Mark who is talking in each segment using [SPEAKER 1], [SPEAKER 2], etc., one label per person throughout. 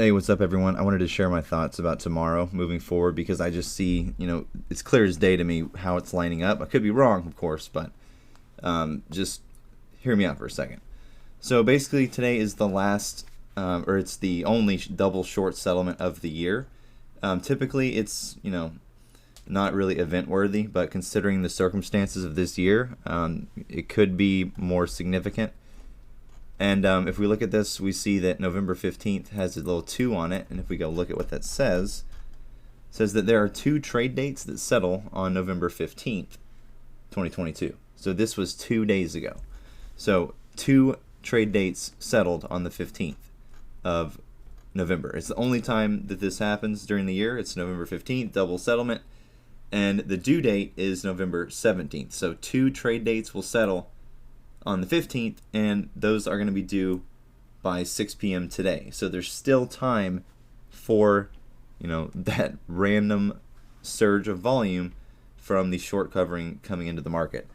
[SPEAKER 1] Hey, what's up, everyone? I wanted to share my thoughts about tomorrow moving forward because I just see, it's clear as day to me how it's lining up. I could be wrong, of course, but just hear me out for a second. So basically, today is the last, or it's the only double short settlement of the year. Typically, it's, not really event worthy, but considering the circumstances of this year, it could be more significant. And if we look at this, we see that November 15th has a little 2 on it. And if we go look at what that says, it says that there are 2 trade dates that settle on November 15th, 2022. So this was 2 days ago. So 2 trade dates settled on the 15th of November. It's the only time that this happens during the year. It's November 15th, double settlement. And the due date is November 17th. So 2 trade dates will settle on the 15th, and those are going to be due by 6 p.m. today. So there's still time for, that random surge of volume from the short covering coming into the market.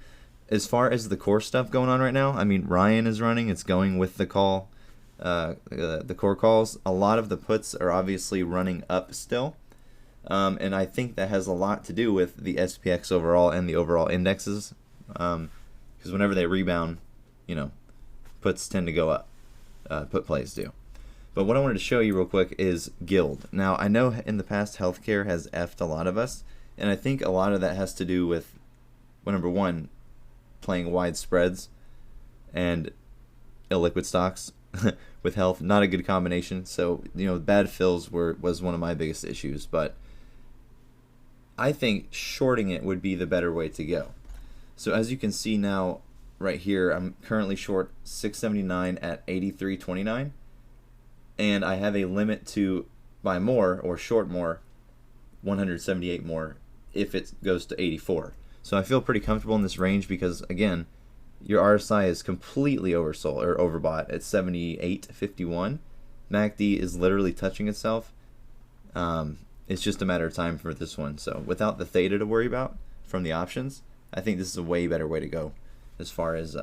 [SPEAKER 1] As far as the core stuff going on right now, Ryan is running. It's going with the call, the core calls. A lot of the puts are obviously running up still. And I think that has a lot to do with the SPX overall and the overall indexes. Because whenever they rebound, puts tend to go up. Put plays do. But what I wanted to show you real quick is Guild. Now, I know in the past healthcare has effed a lot of us, and I think a lot of that has to do with, well, number one, playing wide spreads and illiquid stocks with health. Not a good combination. So, bad fills was one of my biggest issues, but I think shorting it would be the better way to go. So as you can see now, right here, I'm currently short 679 at 83.29, and I have a limit to buy more or short more, 178 more, if it goes to 84. So I feel pretty comfortable in this range because, again, your RSI is completely oversold or overbought at 78.51. MACD is literally touching itself. It's just a matter of time for this one. So without the theta to worry about from the options, I think this is a way better way to go as far as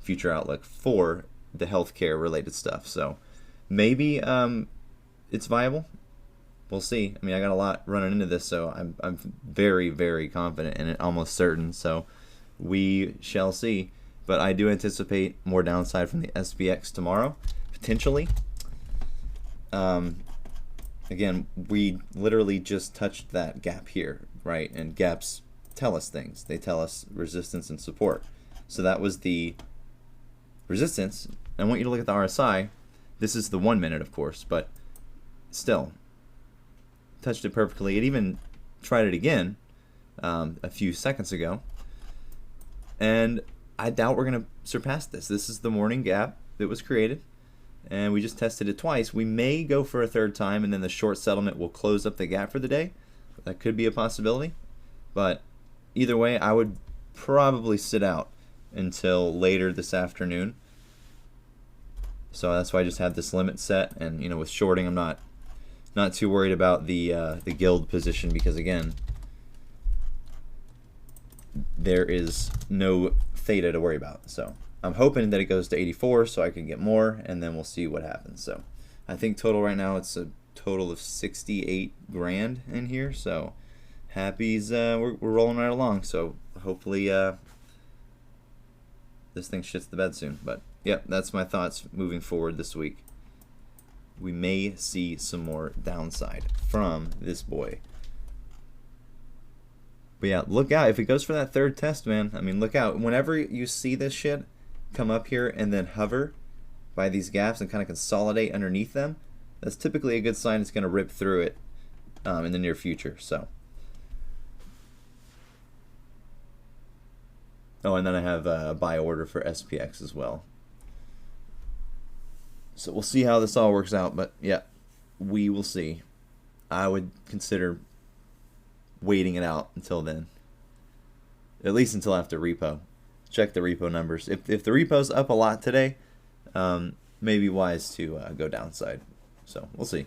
[SPEAKER 1] future outlook for the healthcare related stuff. So maybe it's viable. We'll see. I got a lot running into this, so I'm very, very confident in it, almost certain. So we shall see. But I do anticipate more downside from the SPX tomorrow, potentially. Again, we literally just touched that gap here, right? And gaps tell us things. They tell us resistance and support. So that was the resistance. I want you to look at the RSI. This is the 1 minute, of course, but still touched it perfectly. It even tried it again a few seconds ago, and I doubt we're going to surpass this. This is the morning gap that was created, and we just tested it twice. We may go for a third time, and then the short settlement will close up the gap for the day. That could be a possibility, but either way, I would probably sit out until later this afternoon. So that's why I just have this limit set, and with shorting, I'm not too worried about the guild position because, again, there is no theta to worry about. So I'm hoping that it goes to 84 so I can get more, and then we'll see what happens. So I think total right now it's a total of 68 grand in here. So happy's we're rolling right along. So hopefully this thing shits the bed soon. But yeah, that's my thoughts moving forward this week. We may see some more downside from this boy. But yeah, look out. If it goes for that third test, man, look out. Whenever you see this shit come up here and then hover by these gaps and kind of consolidate underneath them, that's typically a good sign it's going to rip through it in the near future. So, oh, and then I have a buy order for SPX as well. So we'll see how this all works out, but yeah, we will see. I would consider waiting it out until then, at least until after repo. Check the repo numbers. If the repo's up a lot today, maybe wise to go downside. So we'll see.